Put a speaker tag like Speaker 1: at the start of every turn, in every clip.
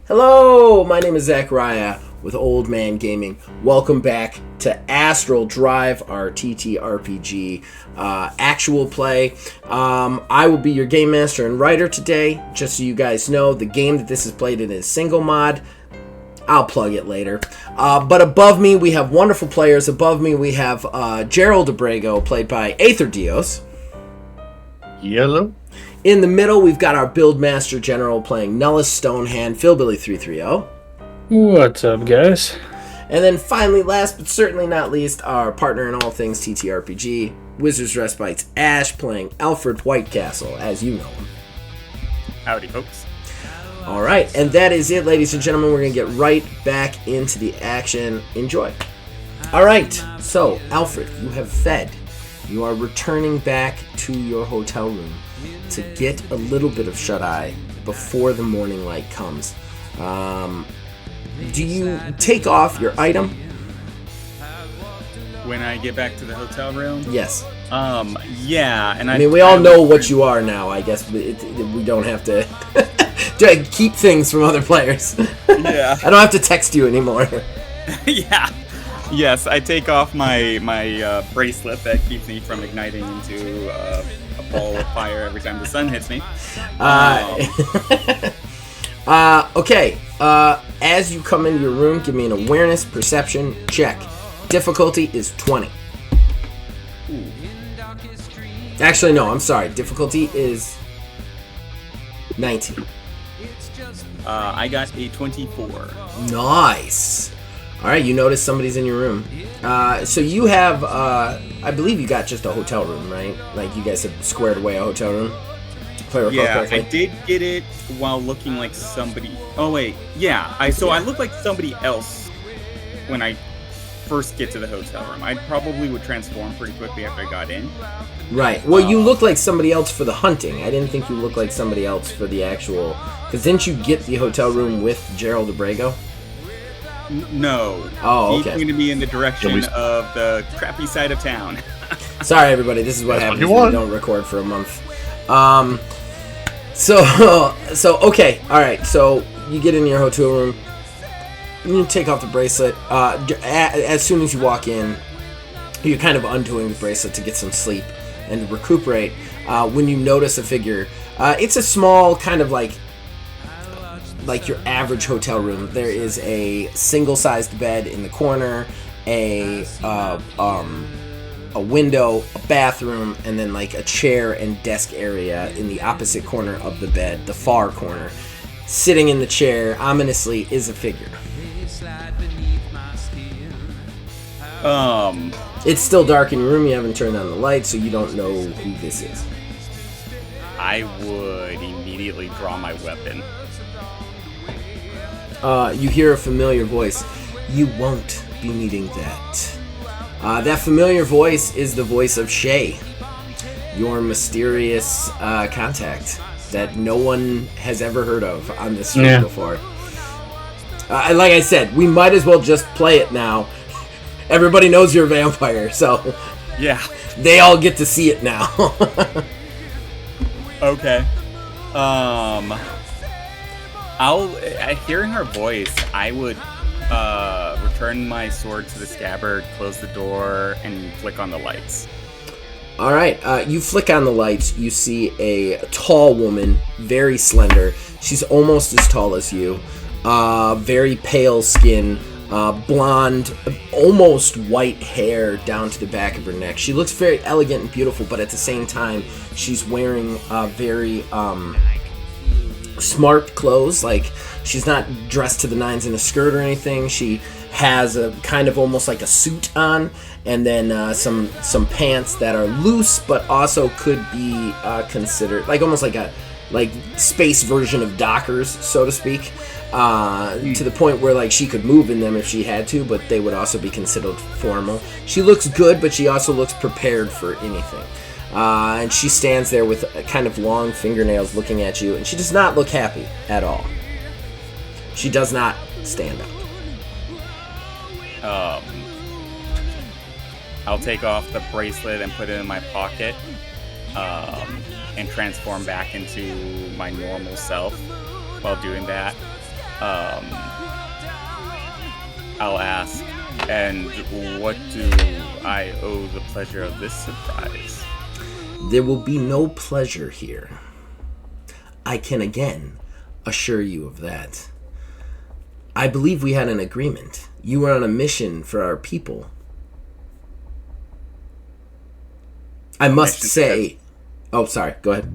Speaker 1: Hello, my name is Zachariah with Old Man Gaming. Welcome back to Astral Drive, our TTRPG actual play. I will be your game master and writer today. Just so you guys know, the game that this is played in is single mod. I'll plug it later. But above me, we have wonderful players. Above me, we have Gerald Abrego, played by Aether Dios.
Speaker 2: Yellow.
Speaker 1: In the middle, we've got our Buildmaster General playing Nullus Stonehand, Philbilly330.
Speaker 2: What's up, guys?
Speaker 1: And then finally, last but certainly not least, our partner in all things TTRPG, Wizards Respite's Ash, playing Alfred Whitecastle, as you know him.
Speaker 3: Howdy, folks.
Speaker 1: All right, and that is it, ladies and gentlemen. We're going to get right back into the action. Enjoy. All right, so, Alfred, you have fed. You are returning back to your hotel room to get a little bit of shut-eye before the morning light comes. Do you take off your item?
Speaker 3: When I get back to the hotel room?
Speaker 1: Yes.
Speaker 3: Yeah. And
Speaker 1: I mean, we all know what you are now, I guess. We don't have to keep things from other players.
Speaker 3: Yeah.
Speaker 1: I don't have to text you anymore.
Speaker 3: Yeah. Yes, I take off my bracelet that keeps me from igniting into a ball of fire every time the sun hits me.
Speaker 1: Okay. As you come into your room, give me an awareness perception check. Difficulty is 20.
Speaker 3: Ooh.
Speaker 1: Actually, no, I'm sorry. Difficulty is 19.
Speaker 3: I got a 24.
Speaker 1: Nice. All right, you notice somebody's in your room. So you have, I believe you got just a hotel room, right? Like you guys have squared away a hotel room.
Speaker 3: Yeah, I did get it while looking like somebody. Oh wait, yeah. I look like somebody else when I first get to the hotel room. I probably would transform pretty quickly after I got in.
Speaker 1: Right. Well, you look like somebody else for the hunting. I didn't think you looked like somebody else for the actual. Because didn't you get the hotel room with Gerald Abrego?
Speaker 3: No.
Speaker 1: Oh, okay.
Speaker 3: He's going to be in the direction of the crappy side of town.
Speaker 1: Sorry, everybody. This is what happens when we don't record for a month. So okay. All right. So you get in your hotel room. You take off the bracelet. As soon as you walk in, you're kind of undoing the bracelet to get some sleep and to recuperate. When you notice a figure, it's a small kind of like your average hotel room. There is a single-sized bed in the corner, a window, a bathroom, and then like a chair and desk area in the opposite corner of the bed, the far corner. Sitting in the chair, ominously, is a figure. It's still dark in your room. You haven't turned on the light, so you don't know who this is.
Speaker 3: I would immediately draw my weapon.
Speaker 1: You hear a familiar voice. You won't be needing that. That familiar voice is the voice of Shay, your mysterious contact that no one has ever heard of on this stream before. Like I said, we might as well just play it now. Everybody knows you're a vampire, so
Speaker 3: yeah,
Speaker 1: they all get to see it now.
Speaker 3: Okay. Hearing her voice, I would return my sword to the scabbard, close the door, and flick on the lights.
Speaker 1: All right, you flick on the lights. You see a tall woman, very slender. She's almost as tall as you. Very pale skin, blonde, almost white hair down to the back of her neck. She looks very elegant and beautiful, but at the same time, she's wearing very smart clothes. Like, she's not dressed to the nines in a skirt or anything. She has a kind of almost like a suit on, and then some pants that are loose, but also could be considered like almost like a space version of Dockers, so to speak. To the point where like she could move in them if she had to, but they would also be considered formal. She looks good, but she also looks prepared for anything. And she stands there with kind of long fingernails looking at you, and she does not look happy at all. She does not stand up.
Speaker 3: I'll take off the bracelet and put it in my pocket, and transform back into my normal self while doing that. I'll ask, and what do I owe the pleasure of this surprise?
Speaker 1: There will be no pleasure here. I can again assure you of that. I believe we had an agreement. You were on a mission for our people. I must say... Oh, sorry. Go ahead.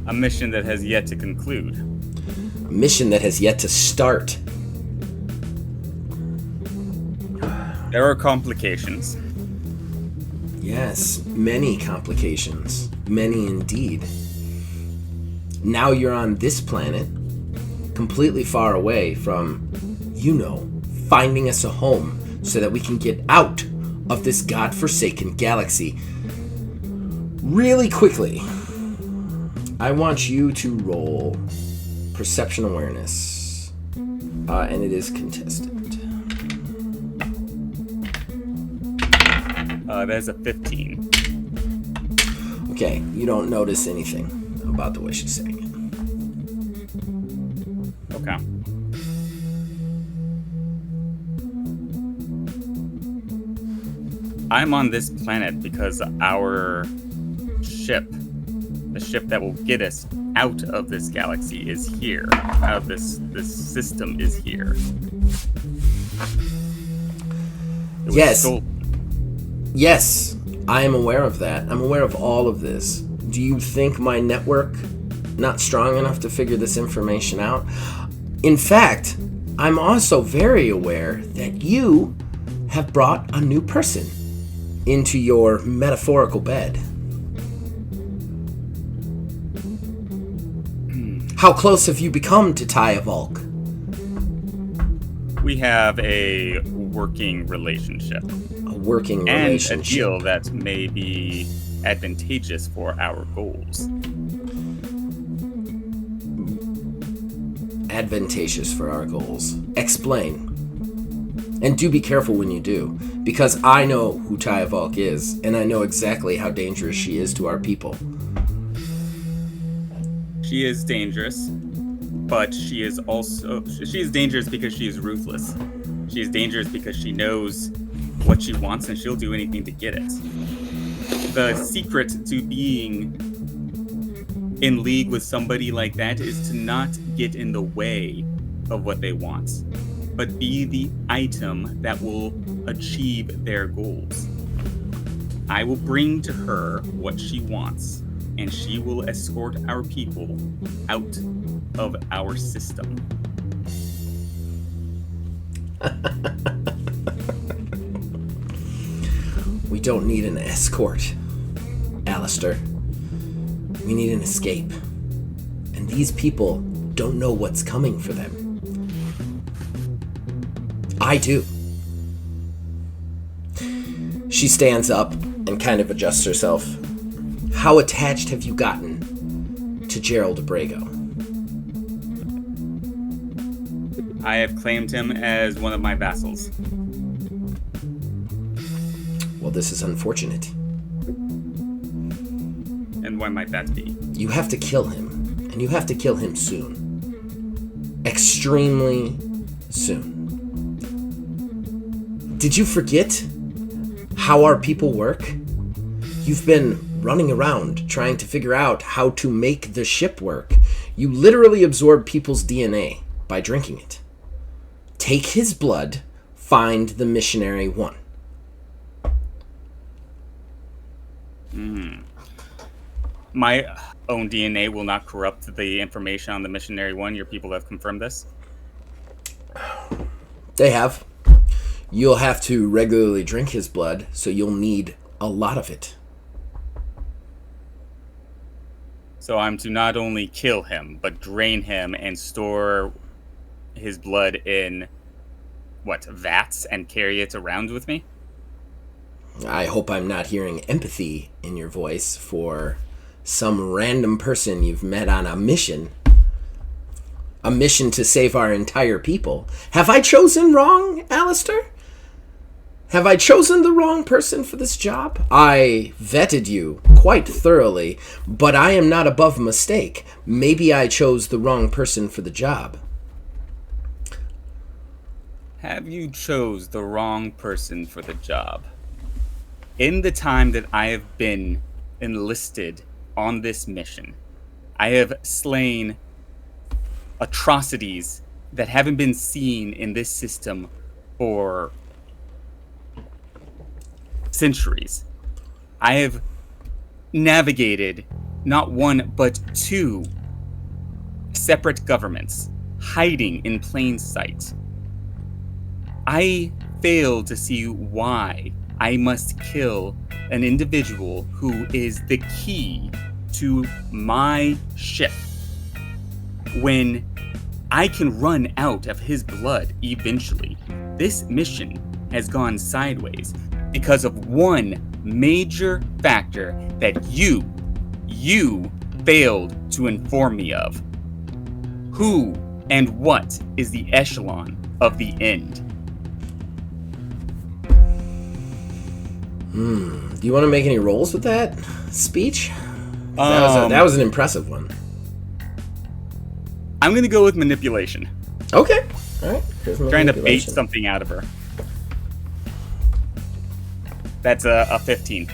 Speaker 3: A mission that has yet to conclude.
Speaker 1: A mission that has yet to start.
Speaker 3: There are complications.
Speaker 1: Yes, many complications. Many indeed. Now you're on this planet, completely far away from, finding us a home so that we can get out of this godforsaken galaxy. Really quickly, I want you to roll perception awareness, and it is contested.
Speaker 3: There's a 15.
Speaker 1: Okay, you don't notice anything about the way she's saying it.
Speaker 3: Okay. I'm on this planet because our ship, the ship that will get us out of this galaxy, is here. Out of this system is here.
Speaker 1: Yes.
Speaker 3: Stolen.
Speaker 1: Yes, I am aware of that. I'm aware of all of this. Do you think my network not strong enough to figure this information out? In fact, I'm also very aware that you have brought a new person into your metaphorical bed. How close have you become to Taya Volk?
Speaker 3: We have a working relationship.
Speaker 1: A working relationship.
Speaker 3: And a deal that may be advantageous for our goals.
Speaker 1: Advantageous for our goals. Explain. And do be careful when you do, because I know who Taya Volk is, and I know exactly how dangerous she is to our people.
Speaker 3: She is dangerous, but she is dangerous because she is ruthless. She is dangerous because she knows what she wants and she'll do anything to get it. The secret to being in league with somebody like that is to not get in the way of what they want, but be the item that will achieve their goals. I will bring to her what she wants, and she will escort our people out of our system.
Speaker 1: We don't need an escort, Alistair. We need an escape. And these people don't know what's coming for them. I do. She stands up and kind of adjusts herself. How attached have you gotten to Gerald Abrego?
Speaker 3: I have claimed him as one of my vassals.
Speaker 1: Well, this is unfortunate.
Speaker 3: And why might that be?
Speaker 1: You have to kill him, and you have to kill him soon. Extremely soon. Did you forget how our people work? You've been running around trying to figure out how to make the ship work. You literally absorb people's DNA by drinking it. Take his blood, find the missionary one.
Speaker 3: My own DNA will not corrupt the information on the missionary one. Your people have confirmed this?
Speaker 1: They have. You'll have to regularly drink his blood, so you'll need a lot of it.
Speaker 3: So I'm to not only kill him, but drain him and store his blood in, vats and carry it around with me?
Speaker 1: I hope I'm not hearing empathy in your voice for some random person you've met on a mission. A mission to save our entire people. Have I chosen wrong, Alistair? Have I chosen the wrong person for this job? I vetted you quite thoroughly, but I am not above mistake. Maybe I chose the wrong person for the job.
Speaker 3: Have you chose the wrong person for the job? In the time that I have been enlisted on this mission, I have slain atrocities that haven't been seen in this system for centuries. I have navigated not one but two separate governments, hiding in plain sight. I fail to see why I must kill an individual who is the key to my ship when I can run out of his blood eventually. This mission has gone sideways because of one major factor that you failed to inform me of. Who and what is the echelon of the end?
Speaker 1: Do you want to make any rolls with that speech? That was an impressive one.
Speaker 3: I'm going to go with manipulation.
Speaker 1: Okay. All right.
Speaker 3: Trying to bait something out of her. That's a 15.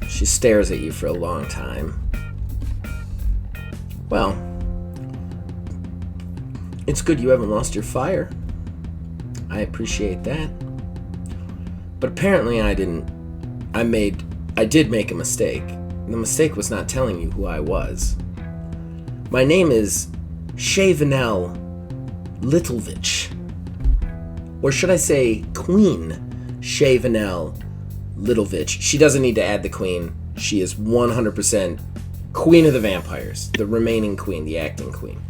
Speaker 1: She stares at you for a long time. Well, it's good you haven't lost your fire. I appreciate that. But apparently I didn't. I did make a mistake. The mistake was not telling you who I was. My name is Shavanel Littlevich. Or should I say Queen Shavanel Littlevich. She doesn't need to add the queen. She is 100% Queen of the Vampires. The remaining queen, the acting queen.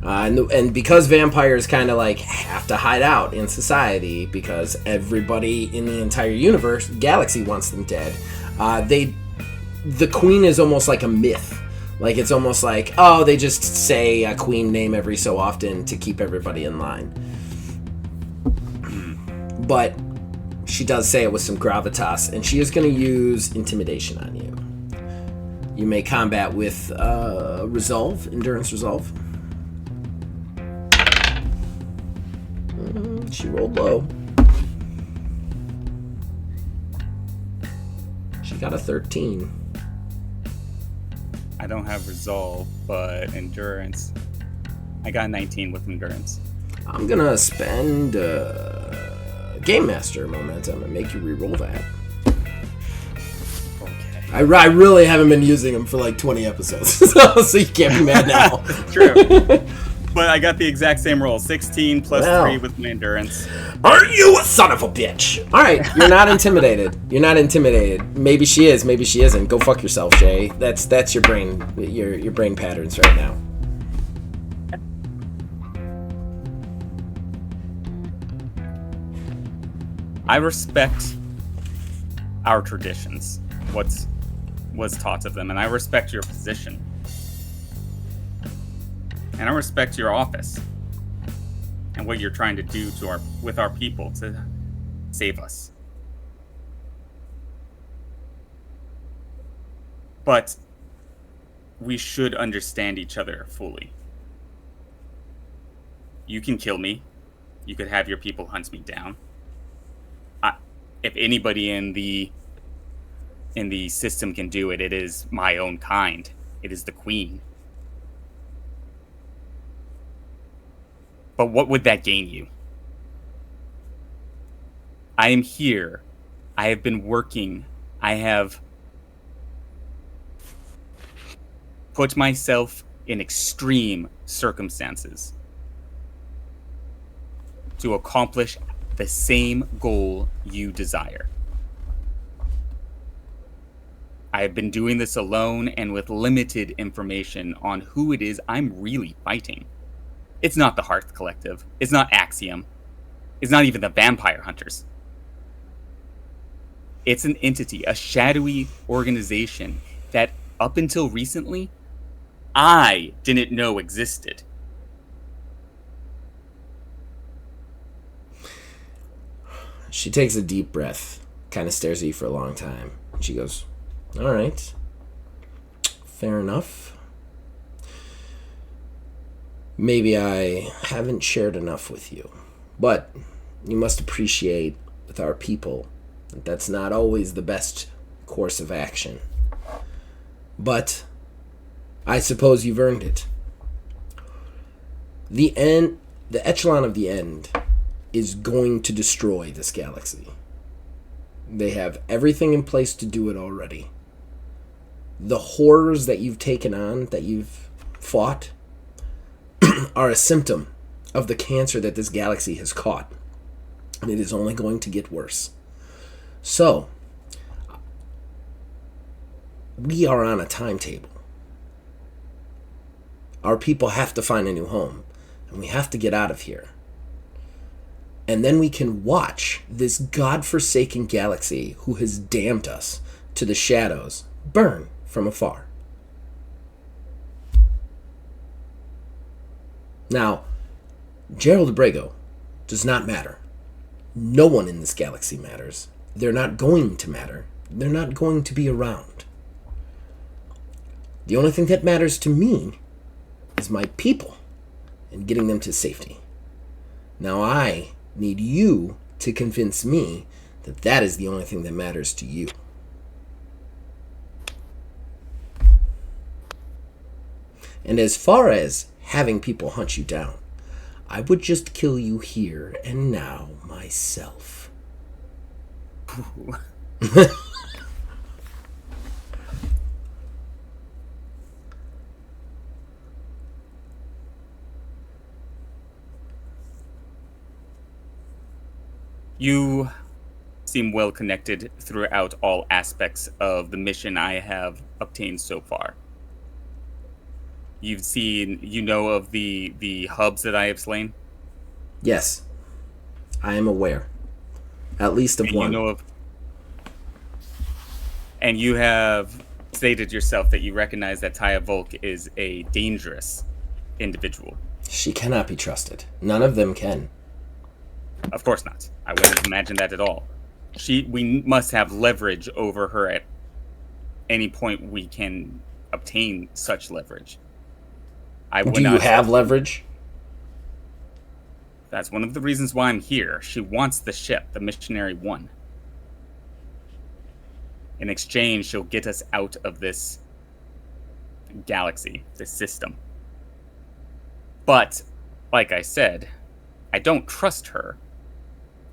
Speaker 1: And because vampires kind of like have to hide out in society because everybody in the entire universe, galaxy wants them dead, the queen is almost like a myth. Like it's almost like, oh, they just say a queen name every so often to keep everybody in line. But she does say it with some gravitas, and she is going to use intimidation on you. You may combat with endurance resolve. She rolled low. She got a 13.
Speaker 3: I don't have resolve, but endurance. I got 19 with endurance.
Speaker 1: I'm going to spend Game Master momentum and make you reroll that.
Speaker 3: Okay.
Speaker 1: I really haven't been using them for like 20 episodes, so you can't be mad now.
Speaker 3: True. But I got the exact same roll, 16 plus 3 with my endurance.
Speaker 1: Are you a son of a bitch? All right, you're not intimidated. You're not intimidated. Maybe she is, maybe she isn't. Go fuck yourself, Shay. That's your brain, your brain patterns right now.
Speaker 3: I respect our traditions, what's was taught of them, and I respect your position. And I respect your office and what you're trying to do with our people to save us. But we should understand each other fully. You can kill me. You could have your people hunt me down. If anybody in the system can do it, it is my own kind. It is the Queen. But what would that gain you? I am here. I have been working. I have put myself in extreme circumstances to accomplish the same goal you desire. I have been doing this alone and with limited information on who it is I'm really fighting. It's not the Hearth Collective. It's not Axiom. It's not even the Vampire Hunters. It's an entity, a shadowy organization that, up until recently, I didn't know existed.
Speaker 1: She takes a deep breath, kind of stares at you for a long time. And she goes, all right, fair enough. Maybe I haven't shared enough with you, but you must appreciate with our people that that's not always the best course of action. But I suppose you've earned it. The echelon of the end is going to destroy this galaxy. They have everything in place to do it already. The horrors that you've taken on, that you've fought, are a symptom of the cancer that this galaxy has caught. And it is only going to get worse. So, we are on a timetable. Our people have to find a new home, and we have to get out of here. And then we can watch this godforsaken galaxy who has damned us to the shadows burn from afar. Now, Gerald Abrego does not matter. No one in this galaxy matters. They're not going to matter. They're not going to be around. The only thing that matters to me is my people and getting them to safety. Now I need you to convince me that that is the only thing that matters to you. And as far as having people hunt you down, I would just kill you here and now myself.
Speaker 3: You seem well connected throughout all aspects of the mission I have obtained so far. You know of the hubs that I have slain?
Speaker 1: Yes, I am aware. At least of one.
Speaker 3: And you have stated yourself that you recognize that Taya Volk is a dangerous individual.
Speaker 1: She cannot be trusted. None of them can.
Speaker 3: Of course not. I wouldn't imagine that at all. We must have leverage over her at any point we can obtain such leverage.
Speaker 1: Do you have leverage?
Speaker 3: That's one of the reasons why I'm here. She wants the ship, the Missionary 1. In exchange, she'll get us out of this galaxy, this system. But, like I said, I don't trust her.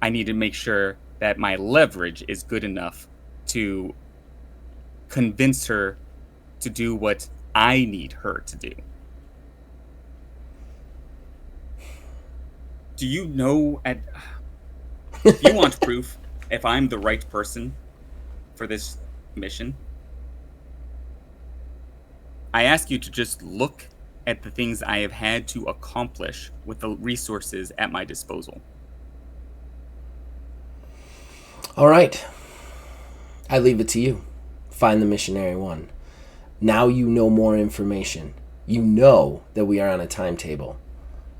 Speaker 3: I need to make sure that my leverage is good enough to convince her to do what I need her to do. Do you know if you want proof if I'm the right person for this mission? I ask you to just look at the things I have had to accomplish with the resources at my disposal.
Speaker 1: All right. I leave it to you. Find the Missionary 1. Now you know more information. You know that we are on a timetable.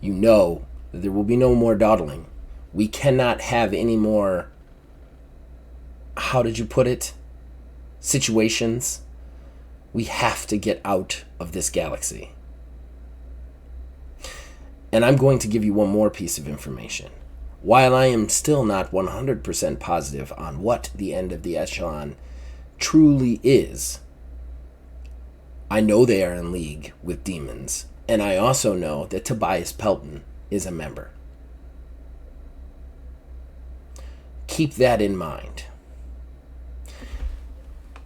Speaker 1: You know that there will be no more dawdling. We cannot have any more, how did you put it, situations. We have to get out of this galaxy. And I'm going to give you one more piece of information. While I am still not 100% positive on what the end of the echelon truly is, I know they are in league with demons, and I also know that Tobias Pelton is a member. Keep that in mind.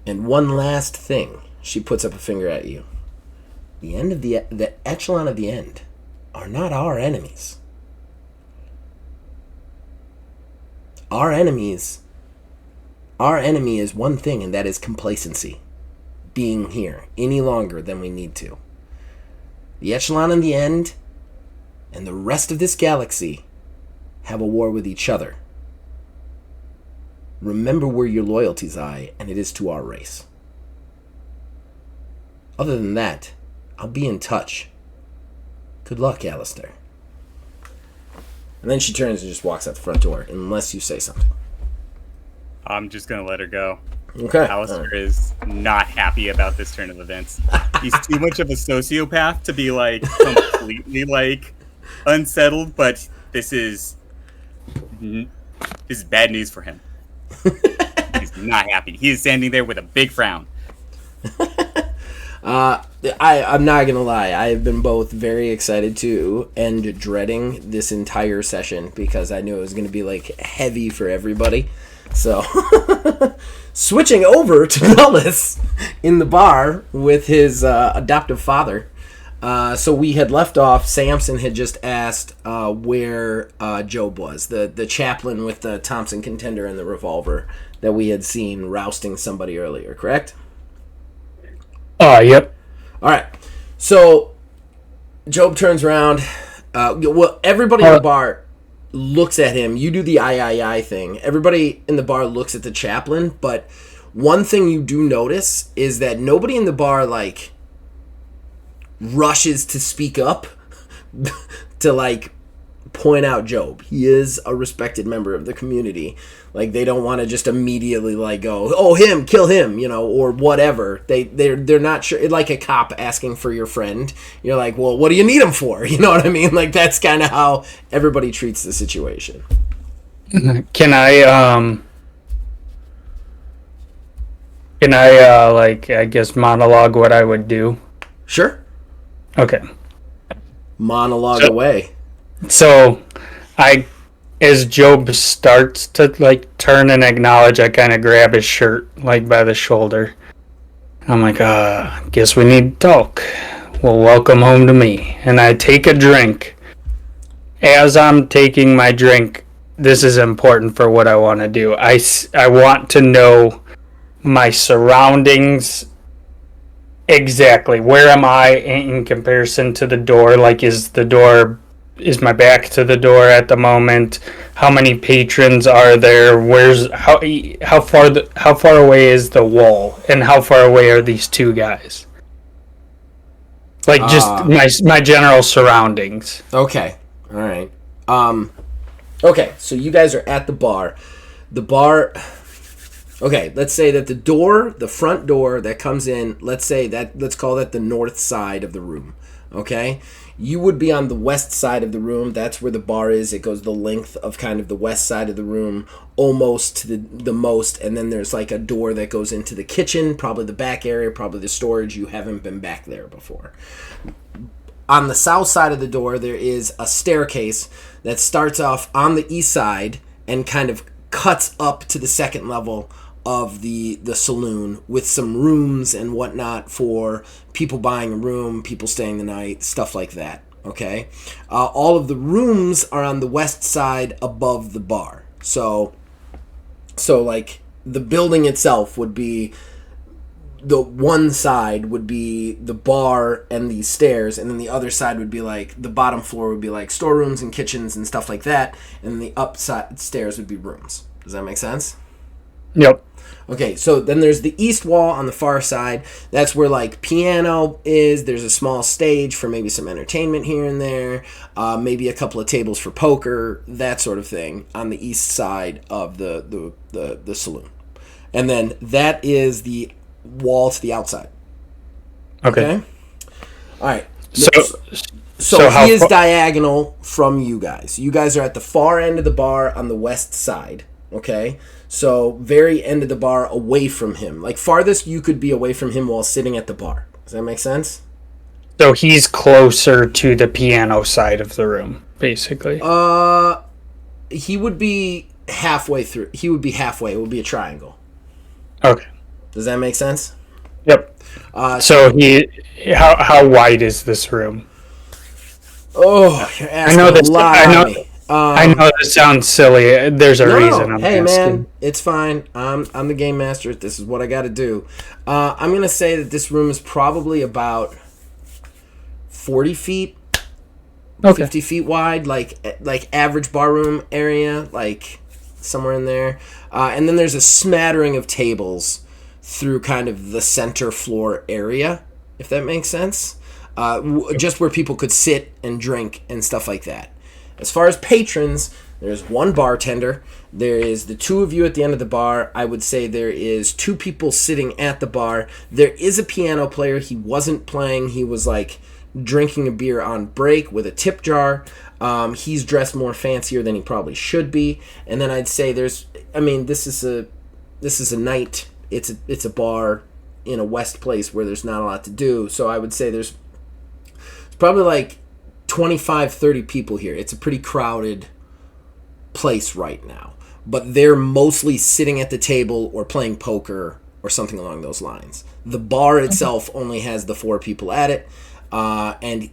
Speaker 1: And one last thing, she puts up a finger at you. The end of the echelon of the end are not our enemies. Our enemy is one thing, and that is complacency. Being here any longer than we need to. The echelon in the end and the rest of this galaxy have a war with each other. Remember where your loyalties lie, and it is to our race. Other than that, I'll be in touch. Good luck, Alistair. And then she turns and just walks out the front door, unless you say something.
Speaker 3: I'm just going to let her go.
Speaker 1: Okay.
Speaker 3: Alistair is not happy about this turn of events. He's too much of a sociopath to be like completely like unsettled, but this is bad news for him. He's not happy. He is standing there with a big frown.
Speaker 1: I'm not gonna lie. I have been both very excited to and dreading this entire session because I knew it was gonna be like heavy for everybody. So, switching over to Nellis in the bar with his adoptive father. So we had left off. Samson had just asked where Job was, the chaplain with the Thompson contender and the revolver that we had seen rousting somebody earlier. Correct?
Speaker 2: Yep.
Speaker 1: All right. So Job turns around. Well, everybody in the bar looks at him. You do the I thing. Everybody in the bar looks at the chaplain, but one thing you do notice is that nobody in the bar like rushes to speak up to like point out Job. He is a respected member of the community. Like they don't want to just immediately like go, oh, him, kill him, you know, or whatever. They're not sure. Like a cop asking for your friend. You're like, well, what do you need him for? You know what I mean? Like that's kind of how everybody treats the situation.
Speaker 2: Can I like I guess monologue what I would do?
Speaker 1: Sure.
Speaker 2: Okay.
Speaker 1: Monologue away.
Speaker 2: So, as Job starts to like turn and acknowledge, I kind of grab his shirt like by the shoulder. I'm like, guess we need to talk. Well, welcome home to me. And I take a drink. As I'm taking my drink, this is important for what I want to do. I want to know my surroundings exactly. Where am I in comparison to the door? Like, is my back to the door at the moment? How many patrons are there? How far away is the wall? And how far away are these two guys? Like just my general surroundings.
Speaker 1: Okay. All right. Okay, so you guys are at the bar. Okay, let's say that the front door that comes in, let's call that the north side of the room. Okay? You would be on the west side of the room. That's where the bar is. It goes the length of kind of the west side of the room, almost to the most. And then there's like a door that goes into the kitchen, probably the back area, probably the storage. You haven't been back there before. On the south side of the door, there is a staircase that starts off on the east side and kind of cuts up to the second level of the saloon with some rooms and whatnot for people buying a room, people staying the night, stuff like that. Okay, all of the rooms are on the west side above the bar. So like the building itself would be, the one side would be the bar and the stairs, and then the other side would be like the bottom floor would be like storerooms and kitchens and stuff like that, and then the upside stairs would be rooms. Does that make sense?
Speaker 2: Yep.
Speaker 1: Okay, so then there's the east wall on the far side. That's where, like, piano is. There's a small stage for maybe some entertainment here and there. Maybe a couple of tables for poker, that sort of thing, on the east side of the saloon. And then that is the wall to the outside.
Speaker 2: Okay.
Speaker 1: All right.
Speaker 2: So
Speaker 1: he is diagonal from you guys. You guys are at the far end of the bar on the west side. Okay? So, very end of the bar away from him. Like, farthest you could be away from him while sitting at the bar. Does that make sense?
Speaker 2: So, he's closer to the piano side of the room, basically.
Speaker 1: He would be halfway through. He would be halfway. It would be a triangle.
Speaker 2: Okay.
Speaker 1: Does that make sense?
Speaker 2: Yep. How wide is this room?
Speaker 1: Oh, you're asking a lot of me.
Speaker 2: I know this sounds silly. There's a reason I'm
Speaker 1: asking. Man, it's fine. I'm the game master. This is what I got to do. I'm gonna say that this room is probably about 40 feet, 50 feet wide, like average barroom area, like somewhere in there. And then there's a smattering of tables through kind of the center floor area, if that makes sense. Just where people could sit and drink and stuff like that. As far as patrons, there's one bartender, There is the two of you at the end of the bar. I would say there is two people sitting at the bar. There is a piano player. He wasn't playing. He was like drinking a beer on break with a tip jar. He's dressed more fancier than he probably should be. And then I'd say this is a night. It's a bar in a West place where there's not a lot to do. So I would say there's probably like 25, 30 people here. It's a pretty crowded place right now. But they're mostly sitting at the table or playing poker or something along those lines. The bar itself only has the 4 people at it. And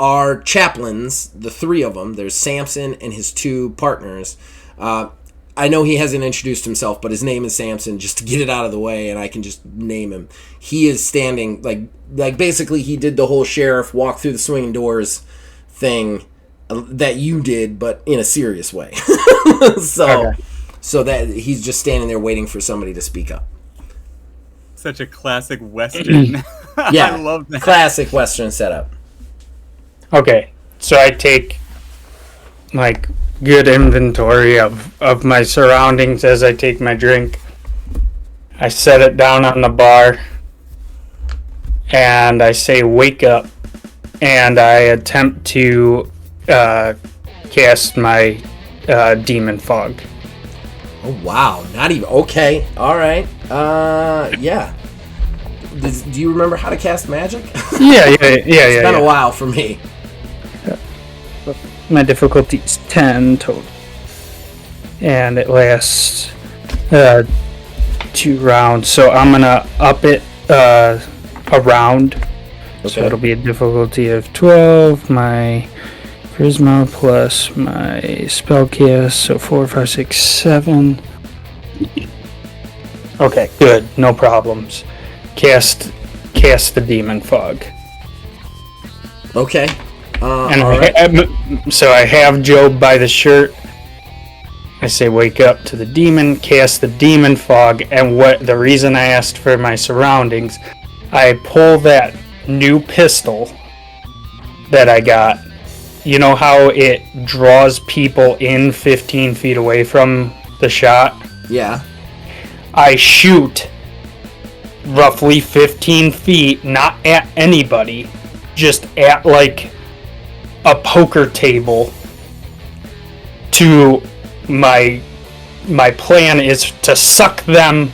Speaker 1: our chaplains, the 3 of them, there's Samson and his 2 partners. I know he hasn't introduced himself, but his name is Samson, just to get it out of the way, and I can just name him. He is standing, like basically he did the whole sheriff walk through the swinging doors thing that you did, but in a serious way. So that he's just standing there waiting for somebody to speak up.
Speaker 3: Such a classic Western.
Speaker 1: Yeah,
Speaker 3: I love that.
Speaker 1: Classic Western setup.
Speaker 2: Okay, so I take like good inventory of my surroundings as I take my drink. I set it down on the bar and I say wake up, and I attempt to cast my demon fog.
Speaker 1: Oh wow, not even okay. All right. Yeah. Do you remember how to cast magic?
Speaker 2: Yeah.
Speaker 1: It's been a while for me.
Speaker 2: My difficulty is 10 total, and it lasts 2 rounds. So I'm gonna up it a round. Okay. So it'll be a difficulty of 12. My charisma plus my spellcast, so 4, 5, 6, 7. Okay, good, no problems. Cast the demon fog.
Speaker 1: Okay.
Speaker 2: So I have Job by the shirt. I say wake up to the demon, cast the demon fog, and the reason I asked for my surroundings, I pull that new pistol that I got. You know how it draws people in 15 feet away from the shot?
Speaker 1: Yeah.
Speaker 2: I shoot roughly 15 feet, not at anybody, just at like a poker table. To my plan is to suck them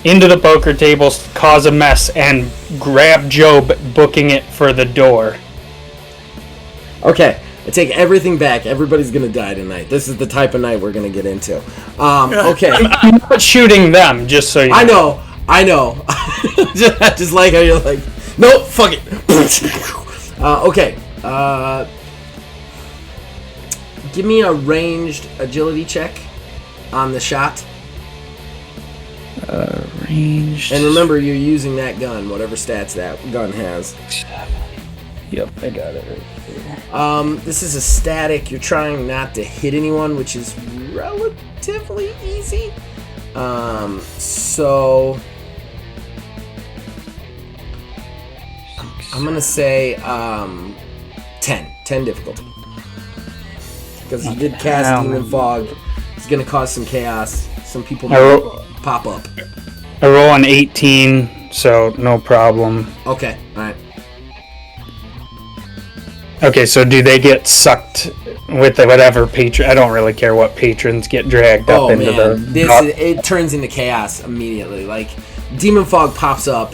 Speaker 2: into the poker tables, cause a mess, and grab Job, booking it for the door.
Speaker 1: Okay, I take everything back. Everybody's gonna die tonight. This is the type of night we're gonna get into. Okay.
Speaker 2: I'm not shooting them, just so you know.
Speaker 1: I know. just like how you're like, nope, fuck it. Okay. Give me a ranged agility check on the shot.
Speaker 2: Ranged.
Speaker 1: And remember, you're using that gun, whatever stats that gun has.
Speaker 2: Yep, I got it right here.
Speaker 1: This is a static. You're trying not to hit anyone, which is relatively easy. So I'm gonna say 10 difficulty, because he did cast demon fog. It's gonna cause some chaos. Some people pop up.
Speaker 2: I roll an 18, so no problem.
Speaker 1: Okay, all right.
Speaker 2: Okay, so do they get sucked with whatever patron? I don't really care what patrons get dragged up into the...
Speaker 1: It turns into chaos immediately. Like, demon fog pops up,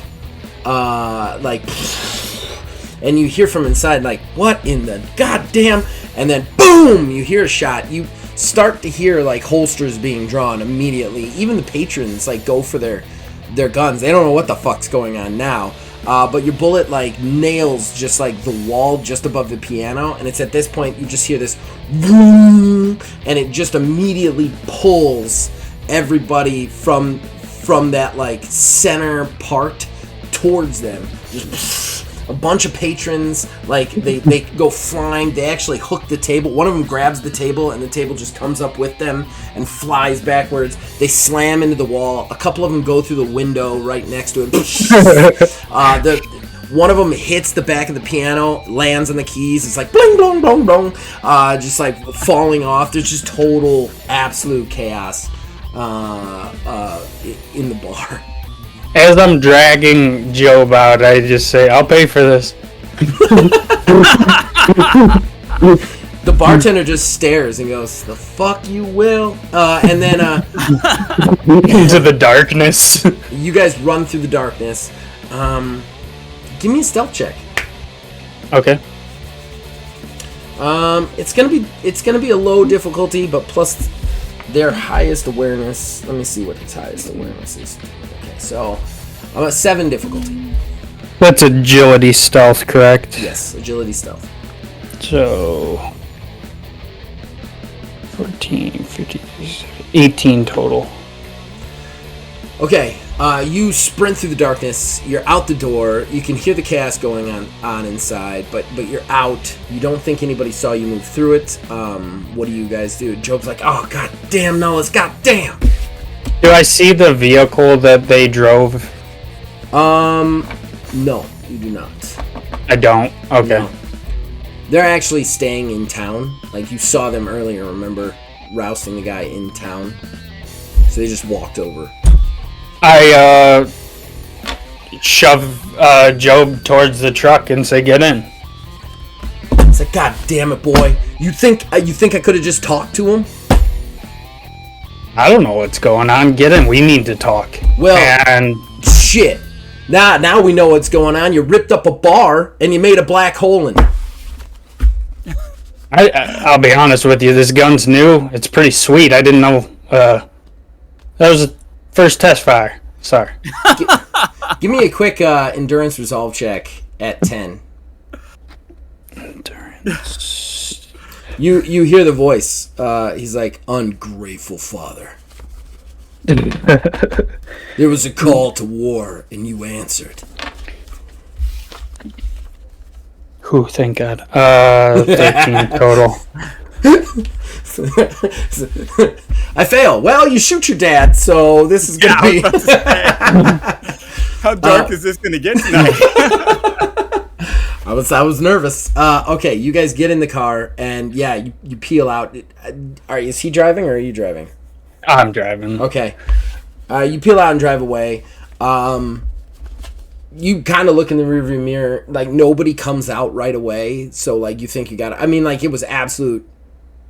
Speaker 1: and you hear from inside, like, what in the goddamn? And then, boom, you hear a shot. You start to hear, like, holsters being drawn immediately. Even the patrons, like, go for their guns. They don't know what the fuck's going on now. But your bullet, like, nails just, like, the wall just above the piano. And it's at this point you just hear this boom, and it just immediately pulls everybody from that, like, center part towards them. Just a bunch of patrons, like, they go flying. They actually hook the table. One of them grabs the table, and the table just comes up with them and flies backwards. They slam into the wall. A couple of them go through the window right next to it. One of them hits the back of the piano, lands on the keys. It's like bling, blong, blong, blong, just like falling off. There's just total, absolute chaos in the bar.
Speaker 2: As I'm dragging Job out, I just say, "I'll pay for this."
Speaker 1: The bartender just stares and goes, "The fuck you will," and then
Speaker 2: into the darkness.
Speaker 1: You guys run through the darkness. Give me a stealth check.
Speaker 2: Okay.
Speaker 1: It's gonna be a low difficulty, but plus their highest awareness. Let me see what his highest awareness is. Okay, so I'm at 7 difficulty.
Speaker 2: That's agility stealth, correct?
Speaker 1: Yes, agility stealth.
Speaker 2: So 14, 15, 18 total.
Speaker 1: Okay, you sprint through the darkness. You're out the door. You can hear the chaos going on inside, but you're out. You don't think anybody saw you move through it. What do you guys do? Job's like, "Oh, god damn, Nullis, god damn."
Speaker 2: Do I see the vehicle that they drove?
Speaker 1: No, you do not.
Speaker 2: I don't. Okay.
Speaker 1: No. They're actually staying in town. Like, you saw them earlier, remember? Rousting the guy in town. So they just walked over.
Speaker 2: I shove Job towards the truck and say, "Get in."
Speaker 1: It's like, "God damn it, boy! You think I could have just talked to him?"
Speaker 2: I don't know what's going on. Get in. We need to talk.
Speaker 1: Well,
Speaker 2: and
Speaker 1: shit. Now we know what's going on. You ripped up a bar and you made a black hole in it.
Speaker 2: I'll be honest with you. This gun's new. It's pretty sweet. I didn't know. That was the first test fire. Sorry.
Speaker 1: Give me a quick endurance resolve check at 10.
Speaker 2: Endurance.
Speaker 1: You hear the voice. He's like, "Ungrateful father. There was a call to war, and you answered."
Speaker 2: Whew, thank God. 13 total.
Speaker 1: I fail. Well, you shoot your dad, so this is gonna be.
Speaker 3: How dark is this gonna get tonight?
Speaker 1: I was nervous. Okay, you guys get in the car, and yeah, you peel out. Is he driving or are you driving?
Speaker 2: I'm driving.
Speaker 1: Okay. You peel out and drive away. You kind of look in the rearview mirror, like nobody comes out right away. So like you think you got it. I mean, like it was absolute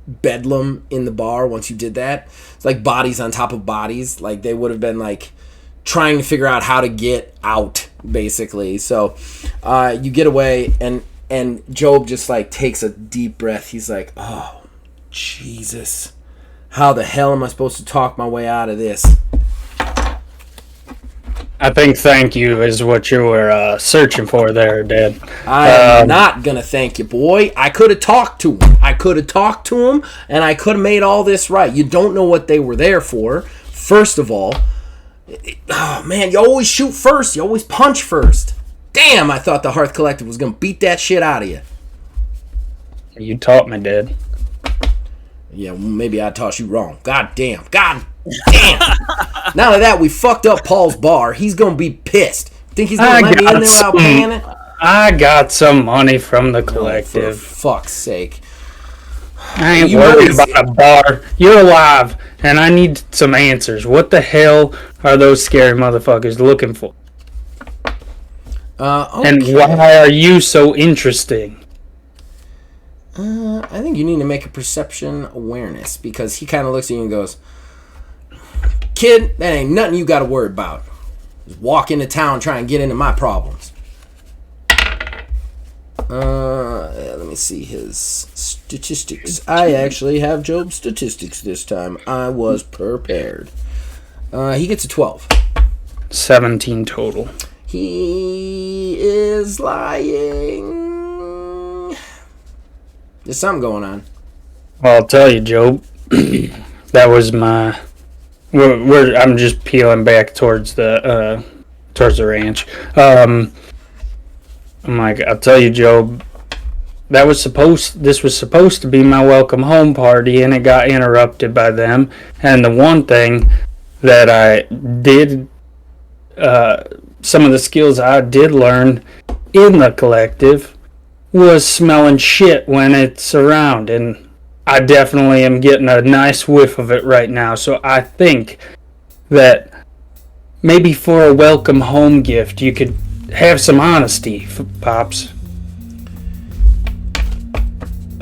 Speaker 1: bedlam in the bar once you did that. It's like bodies on top of bodies. Like they would have been like trying to figure out how to get out, basically. So you get away, and Job just like takes a deep breath. He's like, "Oh, Jesus. How the hell am I supposed to talk my way out of this?"
Speaker 2: I think "thank you" is what you were searching for there, Dad.
Speaker 1: I am not going to thank you, boy. I could have talked to him. And I could have made all this right. You don't know what they were there for, first of all. Oh, man, you always shoot first. You always punch first. Damn, I thought the Hearth Collective was going to beat that shit out of you.
Speaker 2: You taught me, Dad.
Speaker 1: Yeah, well, maybe I taught you wrong. God damn. Now that we fucked up Paul's bar, he's gonna be pissed. Think he's gonna let me in there without paying it?
Speaker 2: I got some money from the collective.
Speaker 1: Oh, for fuck's sake.
Speaker 2: I ain't worried about a bar. You're alive, and I need some answers. What the hell are those scary motherfuckers looking for?
Speaker 1: Okay.
Speaker 2: And why are you so interesting?
Speaker 1: I think you need to make a perception awareness, because he kind of looks at you and goes, "Kid, that ain't nothing you got to worry about. Just walk into town trying to get into my problems." Let me see his statistics. I actually have Job's statistics this time. I was prepared. He gets a 12.
Speaker 2: 17 total.
Speaker 1: He is lying. There's something going on.
Speaker 2: Well, I'll tell you, Job. That was my... I'm just peeling back towards the ranch. I'm like, I'll tell you, Job. This was supposed to be my welcome home party, and it got interrupted by them. And the one thing that I did, some of the skills I did learn in the collective was smelling shit when it's around, and I definitely am getting a nice whiff of it right now. So I think that maybe for a welcome home gift, you could have some honesty, Pops.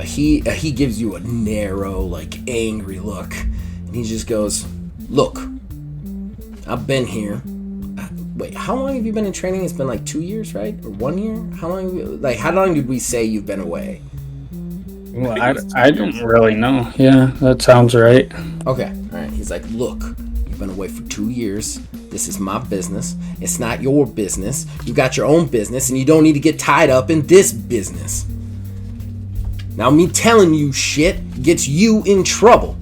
Speaker 1: He gives you a narrow, like, angry look, and he just goes, "Look, I've been here. Wait, how long have you been in training? It's been like 2 years, right? Or 1 year? How long did we say you've been away?"
Speaker 2: Well, I don't really know. Yeah, that sounds right.
Speaker 1: Okay, all right. He's like, "Look, you've been away for 2 years. This is my business. It's not your business. You got your own business, and you don't need to get tied up in this business. Now, me telling you shit gets you in trouble.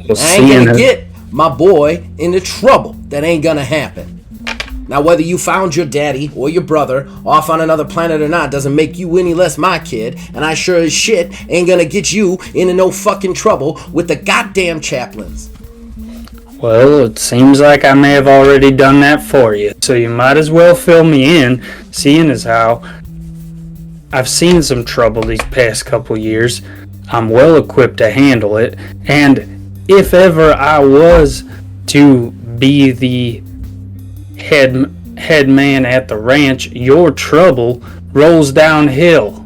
Speaker 1: I ain't gonna get my boy into trouble. That ain't gonna happen. Now, whether you found your daddy or your brother off on another planet or not doesn't make you any less my kid, and I sure as shit ain't gonna get you into no fucking trouble with the goddamn chaplains."
Speaker 2: Well, it seems like I may have already done that for you, so you might as well fill me in, seeing as how I've seen some trouble these past couple years. I'm well equipped to handle it, and if ever I was to be the head man at the ranch, your trouble rolls downhill.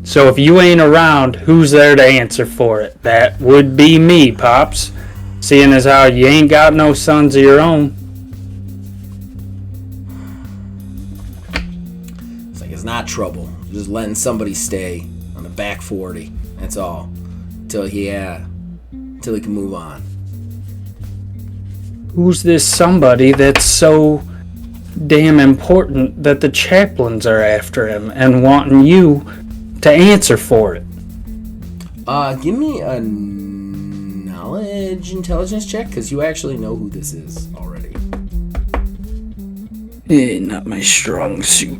Speaker 2: So if you ain't around, who's there to answer for it? That would be me, Pops. Seeing as how you ain't got no sons of your own.
Speaker 1: It's like, it's not trouble. Just letting somebody stay on the back 40. That's all. Till he can move on.
Speaker 2: Who's this somebody that's so damn important that the chaplains are after him and wanting you to answer for it?
Speaker 1: Give me a knowledge intelligence check, because you actually know who this is already.
Speaker 2: Not my strong suit.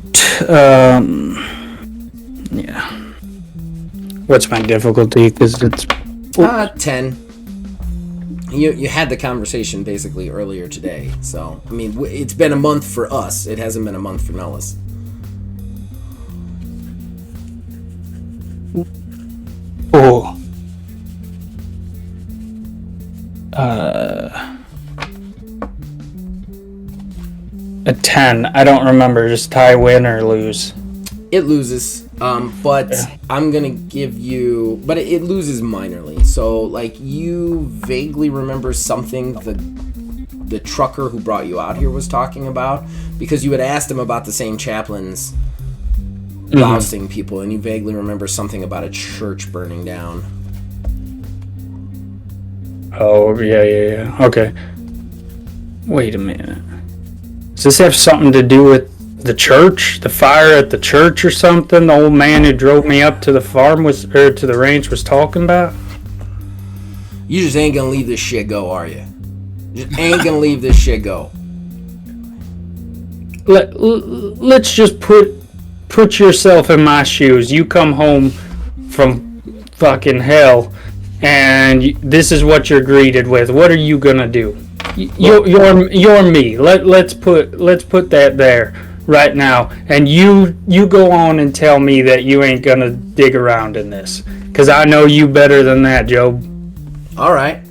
Speaker 2: Yeah. What's my difficulty? Because it's
Speaker 1: 10. You had the conversation basically earlier today, so I mean it's been a month for us. It hasn't been a month for Nellis.
Speaker 2: Oh. A 10. I don't remember. Just tie, win, or lose.
Speaker 1: It loses, but yeah. I'm gonna give you, but it loses minorly. So, like, you vaguely remember something the trucker who brought you out here was talking about, because you had asked him about the same chaplains lousing people, and you vaguely remember something about a church burning down.
Speaker 2: Oh, yeah. Okay. Wait a minute. Does this have something to do with the church? The fire at the church or something? The old man who drove me up to the farm to the ranch was talking about?
Speaker 1: You just ain't gonna leave this shit go, are you? Just ain't gonna leave this shit go.
Speaker 2: Let's just put yourself in my shoes. You come home from fucking hell, and this is what you're greeted with. What are you gonna do? You're me. Let's put that there right now, and you go on and tell me that you ain't gonna dig around in this, because I know you better than that, Job.
Speaker 1: All right,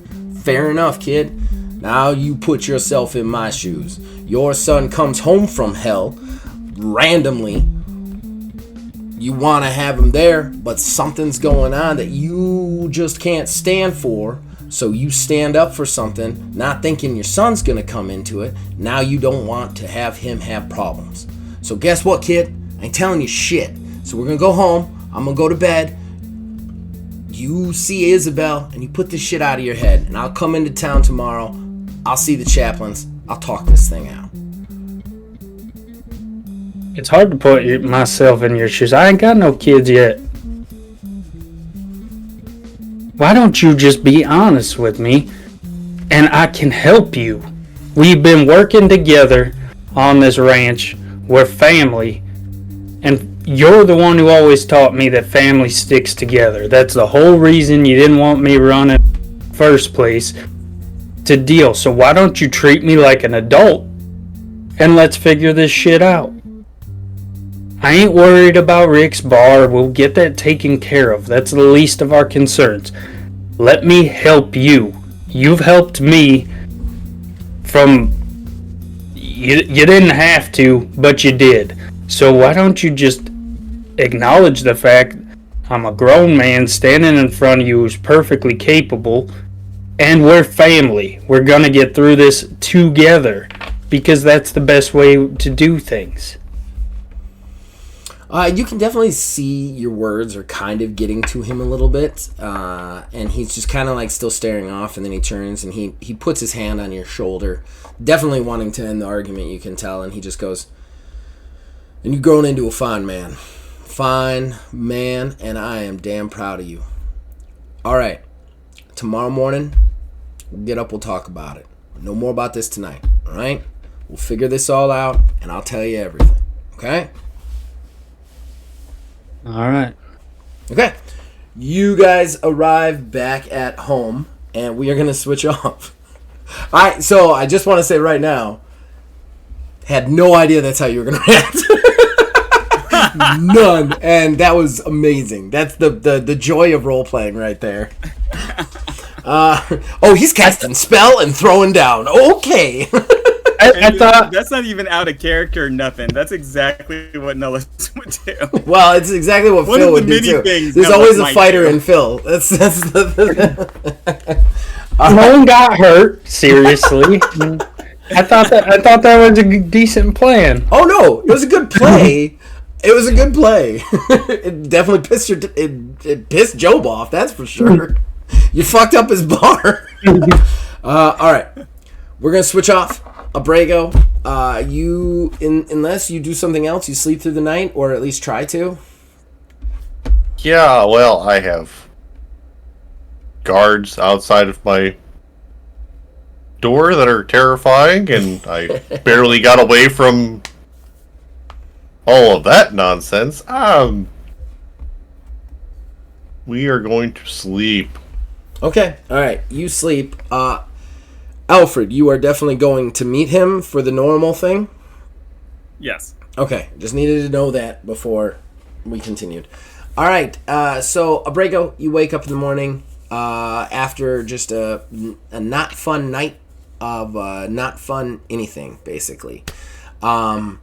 Speaker 1: fair enough, kid. Now you put yourself in my shoes. Your son comes home from hell randomly. You want to have him there, but something's going on that you just can't stand for. So you stand up for something, not thinking your son's going to come into it. Now you don't want to have him have problems. So guess what, kid? I ain't telling you shit. So we're going to go home. I'm going to go to bed. You see Isabel, and you put this shit out of your head. And I'll come into town tomorrow. I'll see the chaplains. I'll talk this thing out.
Speaker 2: It's hard to put myself in your shoes. I ain't got no kids yet. Why don't you just be honest with me, and I can help you? We've been working together on this ranch. We're family, and you're the one who always taught me that family sticks together. That's the whole reason you didn't want me running in the first place, to deal. So why don't you treat me like an adult, and let's figure this shit out? I ain't worried about Rick's bar. We'll get that taken care of. That's the least of our concerns. Let me help you. You've helped me from... You didn't have to, but you did. So why don't you just acknowledge the fact I'm a grown man standing in front of you who's perfectly capable, and we're family. We're gonna get through this together, because that's the best way to do things.
Speaker 1: You can definitely see your words are kind of getting to him a little bit, and he's just kind of like still staring off, and then he turns and he puts his hand on your shoulder, definitely wanting to end the argument, you can tell, and he just goes, and you've grown into a fine man, and I am damn proud of you. All right, tomorrow morning, we'll get up, we'll talk about it. No more about this tonight, all right? We'll figure this all out, and I'll tell you everything, okay?
Speaker 2: All right.
Speaker 1: Okay. You guys arrive back at home, and we are going to switch off. So I just want to say right now, had no idea that's how you were going to react. None. And that was amazing. That's the joy of role-playing right there. He's casting spell and throwing down. Okay.
Speaker 2: I thought
Speaker 3: that's not even out of character or nothing. That's exactly what Nellis would do.
Speaker 1: Well, it's exactly what Phil would do too. There's always a fighter in Phil. That's the
Speaker 2: no one got hurt. Seriously, I thought that was a decent plan.
Speaker 1: Oh no, it was a good play. It was a good play. It definitely pissed it pissed Job off. That's for sure. You fucked up his bar. All right, we're gonna switch off. Abrego, unless you do something else, you sleep through the night, or at least try to?
Speaker 4: Yeah, well, I have guards outside of my door that are terrifying, and I barely got away from all of that nonsense. We are going to sleep.
Speaker 1: Okay, alright, you sleep. Alfred, you are definitely going to meet him for the normal thing?
Speaker 3: Yes.
Speaker 1: Okay, just needed to know that before we continued. All right, so Abrego, you wake up in the morning after just a not fun night of not fun anything, basically. You're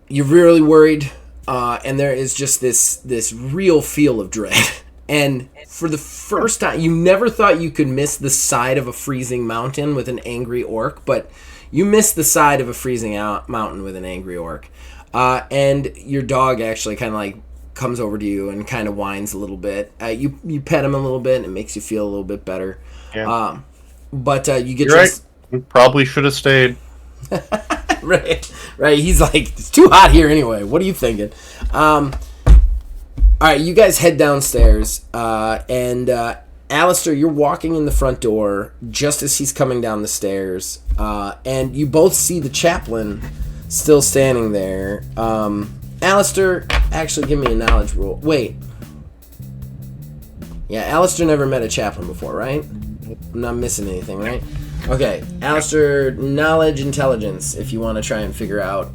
Speaker 1: really worried, and there is just this real feel of dread. And for the first time, you never thought you could miss the side of a freezing mountain with an angry orc, but you missed the side of a freezing mountain with an angry orc. And your dog actually kind of like comes over to you and kind of whines a little bit. You pet him a little bit, and it makes you feel a little bit better. Yeah. But you get
Speaker 4: You're right. We probably should have stayed.
Speaker 1: right. He's like, it's too hot here anyway. What are you thinking? All right, you guys head downstairs, and Alistair, you're walking in the front door just as he's coming down the stairs, and you both see the chaplain still standing there. Alistair, actually, give me a knowledge roll. Wait. Yeah, Alistair never met a chaplain before, right? I'm not missing anything, right? Okay, Alistair, knowledge, intelligence, if you want to try and figure out.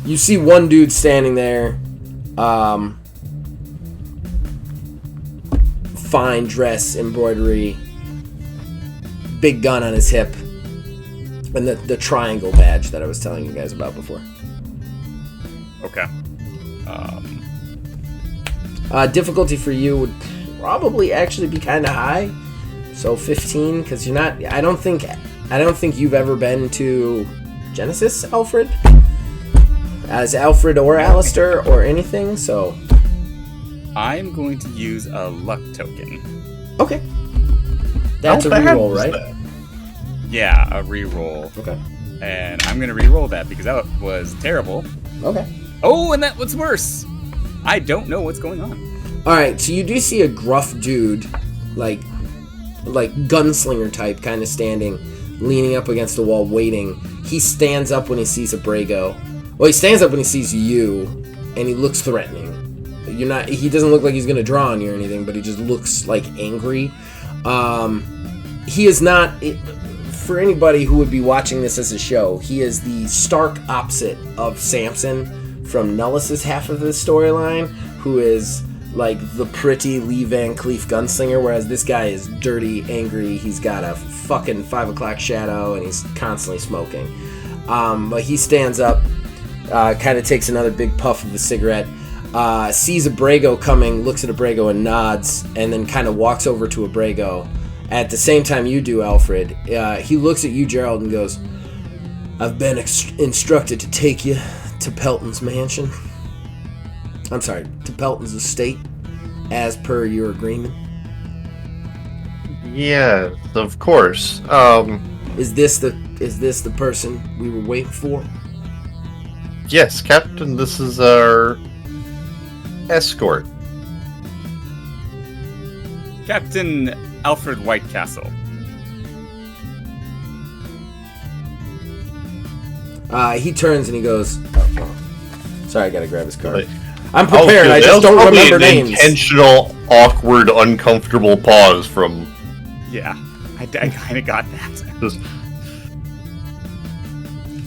Speaker 1: You see one dude standing there. Fine dress, embroidery, big gun on his hip, and the triangle badge that I was telling you guys about before.
Speaker 3: Okay.
Speaker 1: Difficulty for you would probably actually be kind of high, so 15, because you're not. I don't think you've ever been to Genesis, Alfred. As Alfred or Alistair or anything, so...
Speaker 3: I'm going to use a luck token.
Speaker 1: Okay. That's a reroll, right?
Speaker 3: Yeah, a reroll.
Speaker 1: Okay.
Speaker 3: And I'm going to reroll that because that was terrible.
Speaker 1: Okay.
Speaker 3: Oh, and that was worse! I don't know what's going on.
Speaker 1: Alright, so you do see a gruff dude, like gunslinger type, kind of standing, leaning up against the wall, waiting. He stands up when he sees Abrego. Well, he stands up when he sees you, and he looks threatening. He doesn't look like he's going to draw on you or anything, but he just looks, like, angry. He is not, for anybody who would be watching this as a show, he is the stark opposite of Samson from Nullis's half of the storyline, who is like the pretty Lee Van Cleef gunslinger, whereas this guy is dirty, angry. He's got a fucking 5 o'clock shadow, and he's constantly smoking. But he stands up, kind of takes another big puff of the cigarette, sees Abrego coming, looks at Abrego and nods, and then kind of walks over to Abrego. At the same time you do, Alfred, he looks at you, Gerald, and goes, "I've been instructed to take you to Pelton's mansion. I'm sorry, to Pelton's estate, as per your agreement."
Speaker 4: Yeah, of course.
Speaker 1: Is this the person we were waiting for?
Speaker 4: Yes, Captain, this is our escort.
Speaker 3: Captain Alfred Whitecastle.
Speaker 1: He turns and he goes, oh, sorry, I gotta grab his card.
Speaker 4: Right.
Speaker 1: I'm prepared, I just don't remember names.
Speaker 4: Intentional, awkward, uncomfortable pause from...
Speaker 3: Yeah, I kind of got that.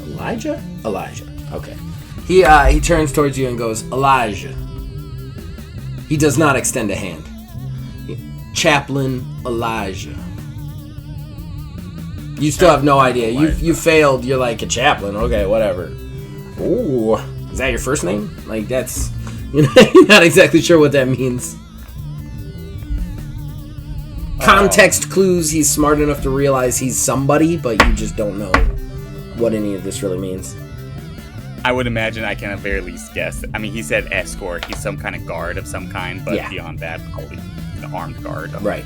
Speaker 1: Elijah? Okay. He turns towards you and goes, Elijah. He does not extend a hand. Chaplain Elijah. You still have no idea. You failed. You're like a chaplain. Okay, whatever. Ooh, is that your first name? Like that's you're not exactly sure what that means. Context clues. He's smart enough to realize he's somebody, but you just don't know what any of this really means.
Speaker 3: I would imagine I can at very least guess. I mean, he said escort. He's some kind of guard of some kind, but beyond that, probably an armed guard.
Speaker 1: Right.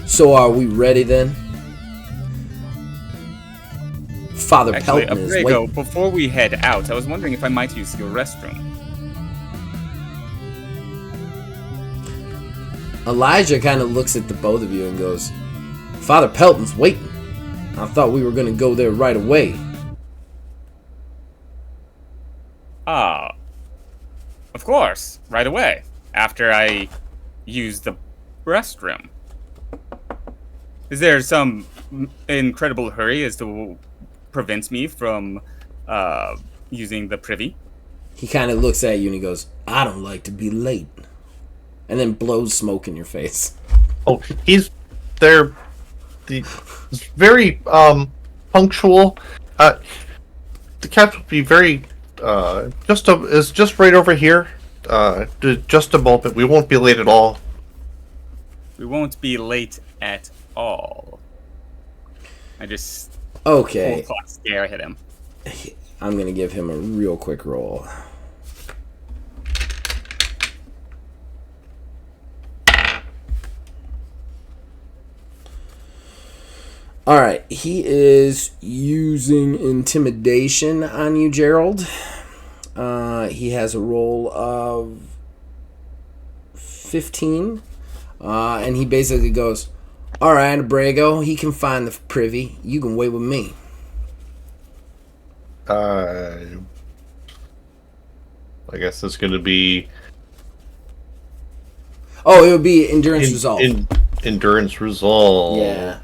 Speaker 1: So are we ready then? Father Pelton is waiting.
Speaker 3: Before we head out, I was wondering if I might use your restroom.
Speaker 1: Elijah kind of looks at the both of you and goes, Father Pelton's waiting. I thought we were going to go there right away.
Speaker 3: Of course, right away. After I use the restroom. Is there some incredible hurry as to prevents me from using the privy?
Speaker 1: He kind of looks at you and he goes, I don't like to be late. And then blows smoke in your face.
Speaker 4: Oh, he's there. He's very punctual. The captain will be very is just right over here. Just a moment. We won't be late at all.
Speaker 3: We won't be late at all. I just
Speaker 1: okay.
Speaker 3: Full clock stare at him.
Speaker 1: I'm gonna give him a real quick roll. Alright, he is using intimidation on you, Gerald. He has a roll of 15. And he basically goes, Alright, Abrego, he can find the privy. You can wait with me.
Speaker 4: I guess it's going to be...
Speaker 1: Oh, it would be endurance resolve.
Speaker 4: Endurance resolve.
Speaker 1: Yeah.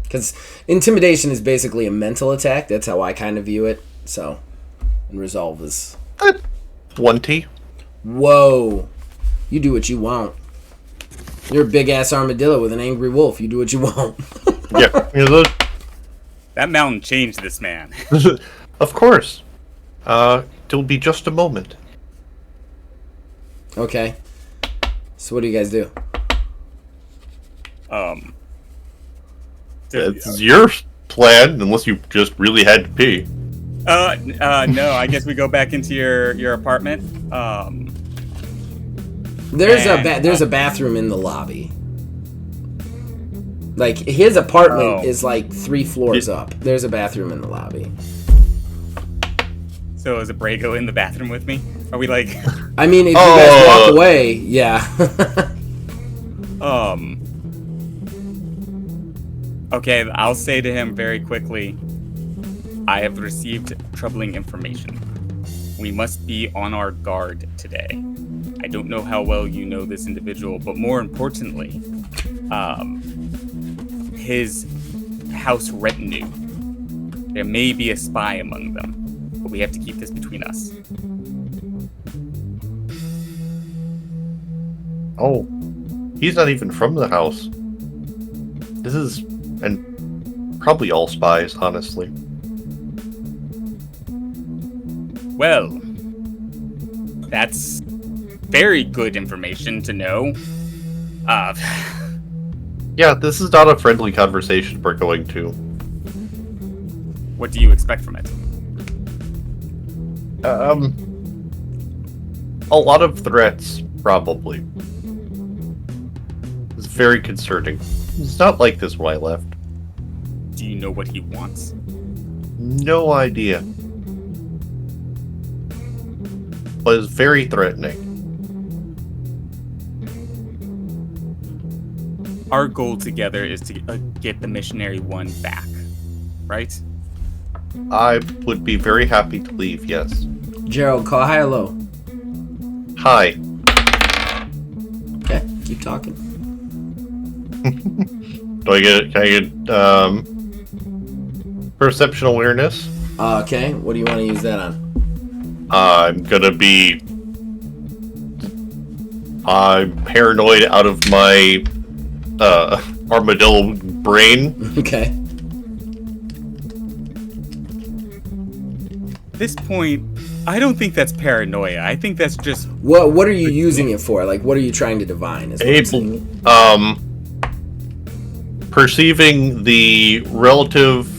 Speaker 1: Because intimidation is basically a mental attack. That's how I kind of view it. So, and resolve is...
Speaker 4: 20.
Speaker 1: Whoa. You do what you want. You're a big-ass armadillo with an angry wolf. You do what you want.
Speaker 4: Yeah.
Speaker 3: That mountain changed this man.
Speaker 4: Of course. It'll be just a moment.
Speaker 1: Okay. So what do you guys do?
Speaker 4: It's your plan, unless you just really had to pee.
Speaker 3: No, I guess we go back into your apartment.
Speaker 1: There's a bathroom in the lobby. Like, his apartment is like 3 floors up. There's a bathroom in the lobby.
Speaker 3: So is Abrego in the bathroom with me? Are we like...
Speaker 1: I mean, if you guys walk away, yeah.
Speaker 3: Okay, I'll say to him very quickly, I have received troubling information. We must be on our guard today. I don't know how well you know this individual, but more importantly, his house retinue. There may be a spy among them, but we have to keep this between us.
Speaker 4: Oh, he's not even from the house. This is, and probably all spies, honestly.
Speaker 3: Well, that's very good information to know.
Speaker 4: Yeah, this is not a friendly conversation we're going to.
Speaker 3: What do you expect from it?
Speaker 4: A lot of threats, probably. It's very concerning. It's not like this when I left.
Speaker 3: Do you know what he wants?
Speaker 4: No idea. But it's very threatening.
Speaker 3: Our goal together is to get the Missionary One back, right?
Speaker 4: I would be very happy to leave, yes.
Speaker 1: Gerald, call high or low?
Speaker 4: Hi.
Speaker 1: Okay, keep talking.
Speaker 4: Can I get perception awareness?
Speaker 1: Okay, what do you want to use that on?
Speaker 4: I'm paranoid out of my armadillo brain.
Speaker 1: Okay.
Speaker 3: At this point, I don't think that's paranoia. I think that's just...
Speaker 1: What are you using it for? Like, what are you trying to divine? Is what I'm saying.
Speaker 4: Perceiving the relative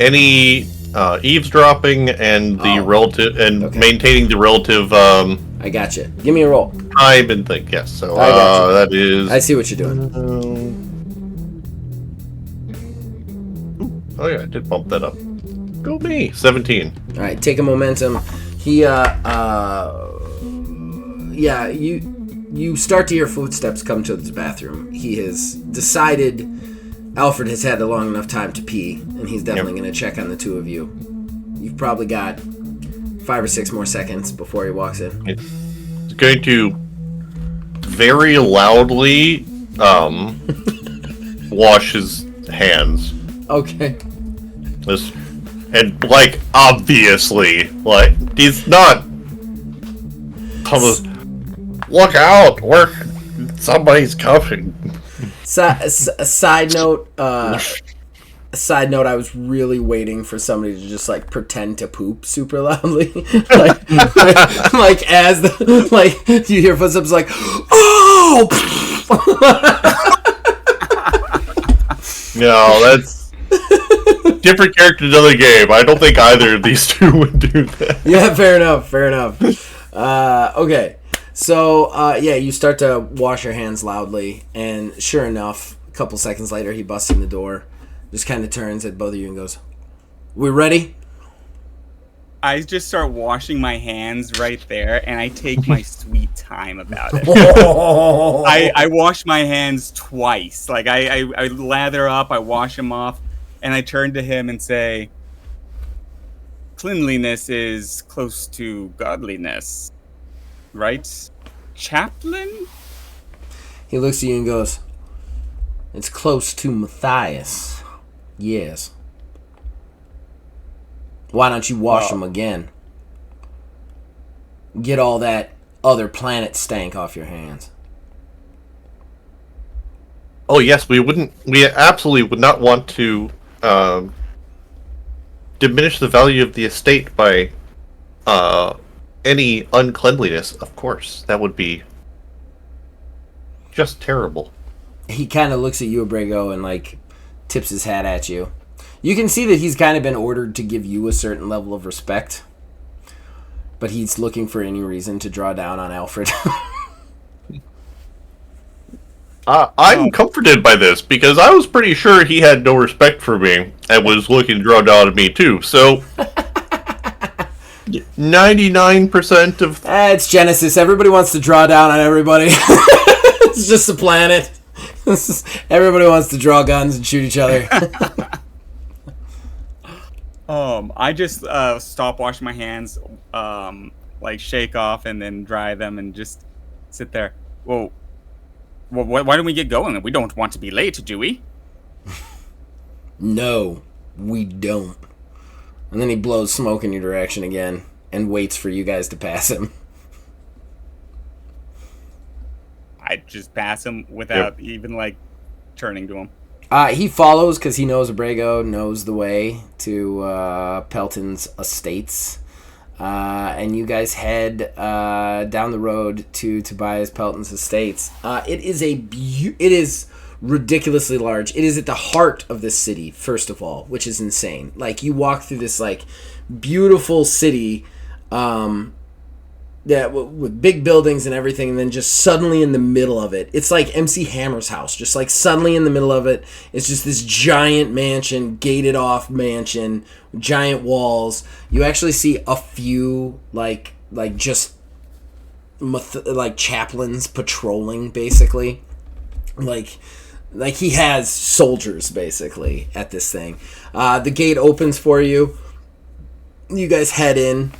Speaker 4: any eavesdropping and the relative and
Speaker 1: okay.
Speaker 4: maintaining the relative
Speaker 1: I gotcha. Give me a roll.
Speaker 4: time and think. Yes, so
Speaker 1: I gotcha.
Speaker 4: that is.
Speaker 1: I see what you're doing.
Speaker 4: Oh yeah, I did bump that up. Go me. 17.
Speaker 1: All right, take a momentum. He yeah, you start to hear footsteps come to the bathroom. He has decided Alfred has had a long enough time to pee, and he's definitely going to check on the two of you. You've probably got 5 or 6 more seconds before he walks in.
Speaker 4: He's going to very loudly wash his hands.
Speaker 1: Okay.
Speaker 4: And like obviously, like he's not. Look out! Somebody's coming.
Speaker 1: Side note. I was really waiting for somebody to just like pretend to poop super loudly, like as you hear footsteps, like oh.
Speaker 4: No, that's different character to the game. I don't think either of these two would do that.
Speaker 1: Yeah, fair enough. Okay. So, yeah, you start to wash your hands loudly, and sure enough, a couple seconds later, he busts in the door, just kind of turns at both of you and goes, "We ready?"
Speaker 3: I just start washing my hands right there, and I take my sweet time about it. I wash my hands twice. Like, I lather up, I wash them off, and I turn to him and say, "Cleanliness is close to godliness. Right, Chaplain?"
Speaker 1: He looks at you and goes, "It's close to Matthias. Yes. Why don't you wash them again? Get all that other planet stank off your hands."
Speaker 4: Oh yes, we absolutely would not want to diminish the value of the estate by any uncleanliness, of course. That would be just terrible.
Speaker 1: He kind of looks at you, Abrego, and like tips his hat at you. You can see that he's kind of been ordered to give you a certain level of respect, but he's looking for any reason to draw down on Alfred.
Speaker 4: I'm comforted by this because I was pretty sure he had no respect for me and was looking to draw down on me too. So 99% of
Speaker 1: it's Genesis. Everybody wants to draw down on everybody. It's just a planet. Everybody wants to draw guns and shoot each other.
Speaker 3: I just stop washing my hands, like shake off and then dry them and just sit there. Whoa, Well, why don't we get going? We don't want to be late, do we?
Speaker 1: No, we don't. And then he blows smoke in your direction again and waits for you guys to pass him.
Speaker 3: I just pass him without even like turning to him.
Speaker 1: He follows because he knows Abrego knows the way to Pelton's estates. And you guys head down the road to Tobias Pelton's estates. It is ridiculously large. It is at the heart of the city, first of all, which is insane. Like, you walk through this like beautiful city that with big buildings and everything, and then just suddenly in the middle of it, it's like MC Hammer's house. Just like suddenly in the middle of it, it's just this giant mansion, gated off mansion, giant walls. You actually see a few like chaplains patrolling, basically. Like he has soldiers basically at this thing. The gate opens for you. You guys head in.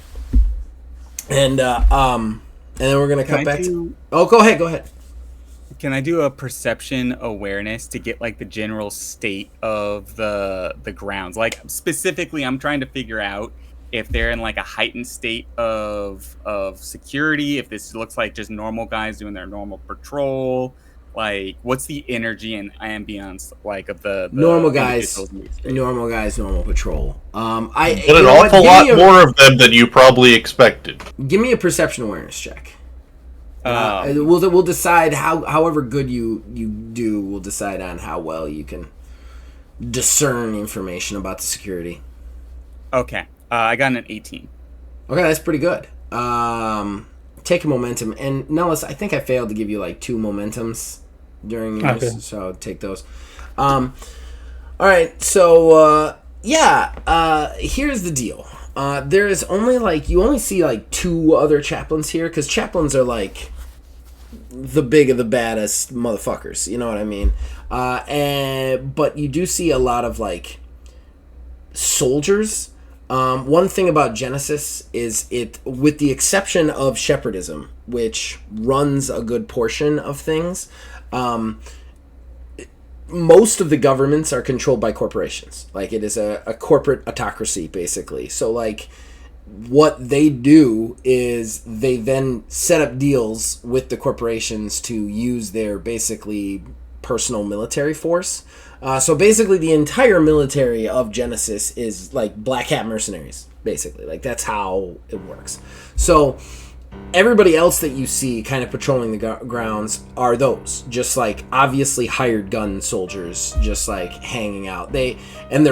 Speaker 1: And then we're gonna cut back. Oh, go ahead.
Speaker 3: Can I do a perception awareness to get like the general state of the grounds? Like specifically, I'm trying to figure out if they're in like a heightened state of security. If this looks like just normal guys doing their normal patrol. Like, what's the energy and ambience like of the
Speaker 1: normal guys, normal patrol.
Speaker 4: But an awful lot more of them than you probably expected.
Speaker 1: Give me a perception awareness check. We'll decide however good you do. We'll decide on how well you can discern information about the security.
Speaker 3: Okay, I got an 18.
Speaker 1: Okay, that's pretty good. Take a momentum, and Nellis, I think I failed to give you like 2 momentums during yours, so take those. All right, so here's the deal. There is only you only see like 2 other chaplains here, because chaplains are like the big of the baddest motherfuckers, you know what I mean? But you do see a lot of like soldiers. One thing about Genesis is it, with the exception of shepherdism, which runs a good portion of things, most of the governments are controlled by corporations. Like, it is a corporate autocracy, basically. So, like, what they do is they then set up deals with the corporations to use their, basically, personal military force. So basically the entire military of Genesis is like black hat mercenaries, basically. Like, that's how it works. So everybody else that you see kind of patrolling the grounds are those just like obviously hired gun soldiers, just like hanging out. They're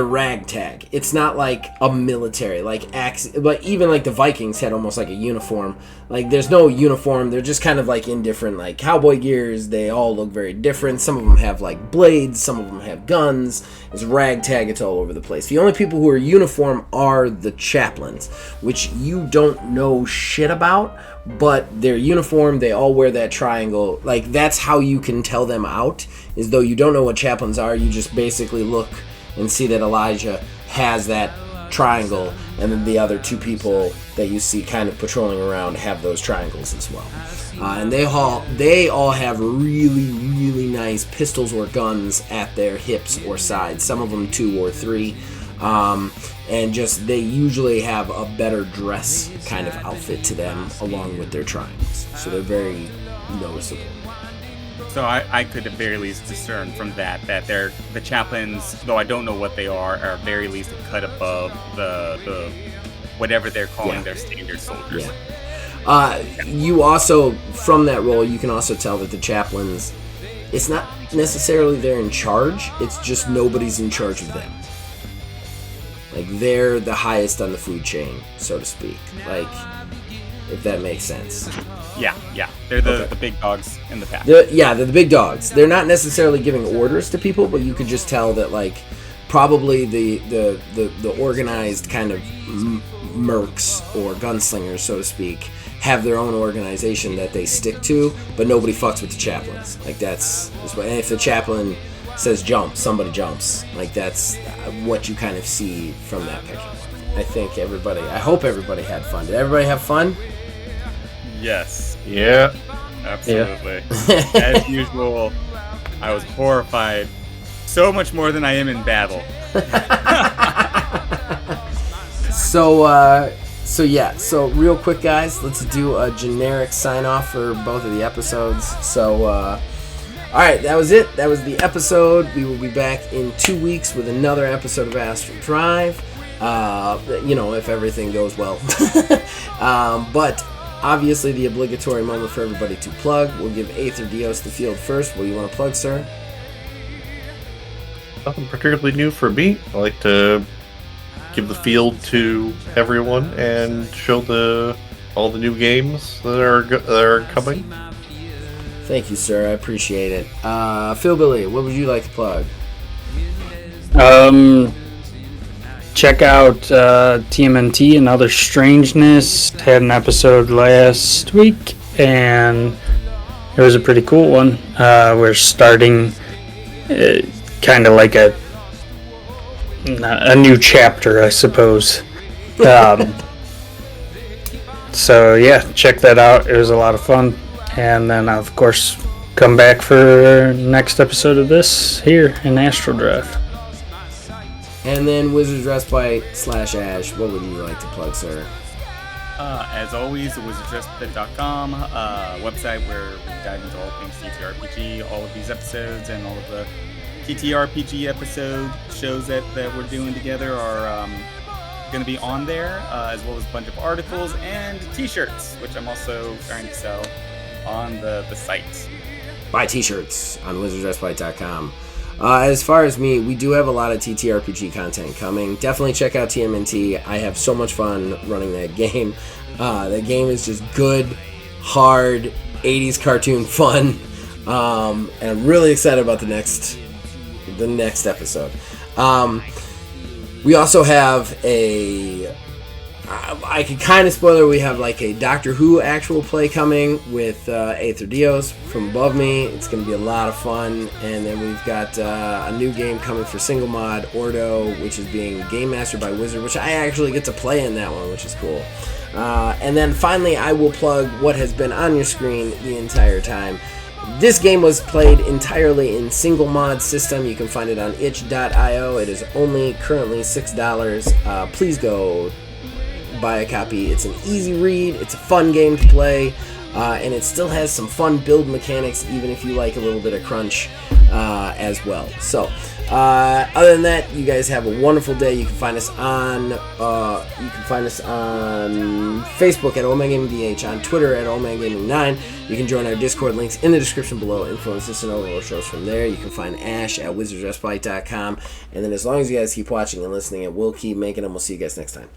Speaker 1: ragtag. It's not like a military but even like the Vikings had almost like a uniform. Like, there's no uniform. They're just kind of like in different like cowboy gears. They all look very different. Some of them have like blades. Some of them have guns. It's ragtag. It's all over the place. The only people who are uniform are the chaplains, which you don't know shit about, but they're uniform. They all wear that triangle. Like, that's how you can tell them out, is though you don't know what chaplains are. You just basically look and see that Elijah has that triangle, and then the other 2 people that you see kind of patrolling around have those triangles as well. And they all have really, really nice pistols or guns at their hips or sides. Some of them 2 or 3. And just, they usually have a better dress kind of outfit to them along with their triangles. So they're very noticeable.
Speaker 3: So I could at very least discern from that they're the chaplains, though I don't know what they are at very least a cut above the whatever they're calling their standard soldiers.
Speaker 1: Yeah. You also, from that role, you can also tell that the chaplains, it's not necessarily they're in charge, it's just nobody's in charge of them. Like, they're the highest on the food chain, so to speak. Like, if that makes sense.
Speaker 3: Yeah. They're the big dogs in the pack.
Speaker 1: They're the big dogs. They're not necessarily giving orders to people, but you could just tell that, like, probably the organized kind of mercs or gunslingers, so to speak, have their own organization that they stick to, but nobody fucks with the chaplains. Like, that's and if the chaplain says jump, somebody jumps. Like, that's what you kind of see from that picture. I hope everybody had fun. Did everybody have fun?
Speaker 3: Yes.
Speaker 4: Yeah.
Speaker 3: Absolutely. As usual, I was horrified. So much more than I am in battle.
Speaker 1: So real quick, guys, let's do a generic sign-off for both of the episodes. So, all right, that was it. That was the episode. We will be back in 2 weeks with another episode of Astral Drive. If everything goes well. But obviously, the obligatory moment for everybody to plug. We'll give Aether Dios the field first. What do you want to plug, sir?
Speaker 4: Nothing particularly new for me. I like to give the field to everyone and show all the new games that are coming.
Speaker 1: Thank you, sir. I appreciate it. Phil Billy, what would you like to plug?
Speaker 2: Check out TMNT and Other Strangeness. Had an episode last week, and it was a pretty cool one. We're starting kind of like a new chapter, I suppose. So yeah, check that out. It was a lot of fun. And then of course come back for next episode of this here in Astral Drive.
Speaker 1: And then Wizards Respite /Ash, what would you like to plug, sir?
Speaker 3: As always, wizardsrespite.com, website where we dive into all things TTRPG, all of these episodes and all of the TTRPG episode shows that we're doing together are going to be on there, as well as a bunch of articles and t-shirts, which I'm also trying to sell on the site.
Speaker 1: Buy t-shirts on wizardsrespite.com. As far as me, we do have a lot of TTRPG content coming. Definitely check out TMNT. I have so much fun running that game. The game is just good, hard, 80s cartoon fun. And I'm really excited about the next episode. We also have I can kind of spoil it. We have like a Doctor Who actual play coming with Aether Dios from above me. It's going to be a lot of fun. And then we've got a new game coming for single mod, Ordo, which is being game mastered by Wizard, which I actually get to play in that one, which is cool. And then finally, I will plug what has been on your screen the entire time. This game was played entirely in single mod system. You can find it on itch.io. It is only currently $6. Please go buy a copy. It's an easy read. It's a fun game to play. And it still has some fun build mechanics, even if you like a little bit of crunch as well. So, other than that, you guys have a wonderful day. You can find us on Facebook at OmegaGamingDH, on Twitter at OmegaGaming9. You can join our Discord, links in the description below. Influence us and all our shows from there. You can find Ash at wizardsrespite.com. And then as long as you guys keep watching and listening, we'll keep making them. We'll see you guys next time.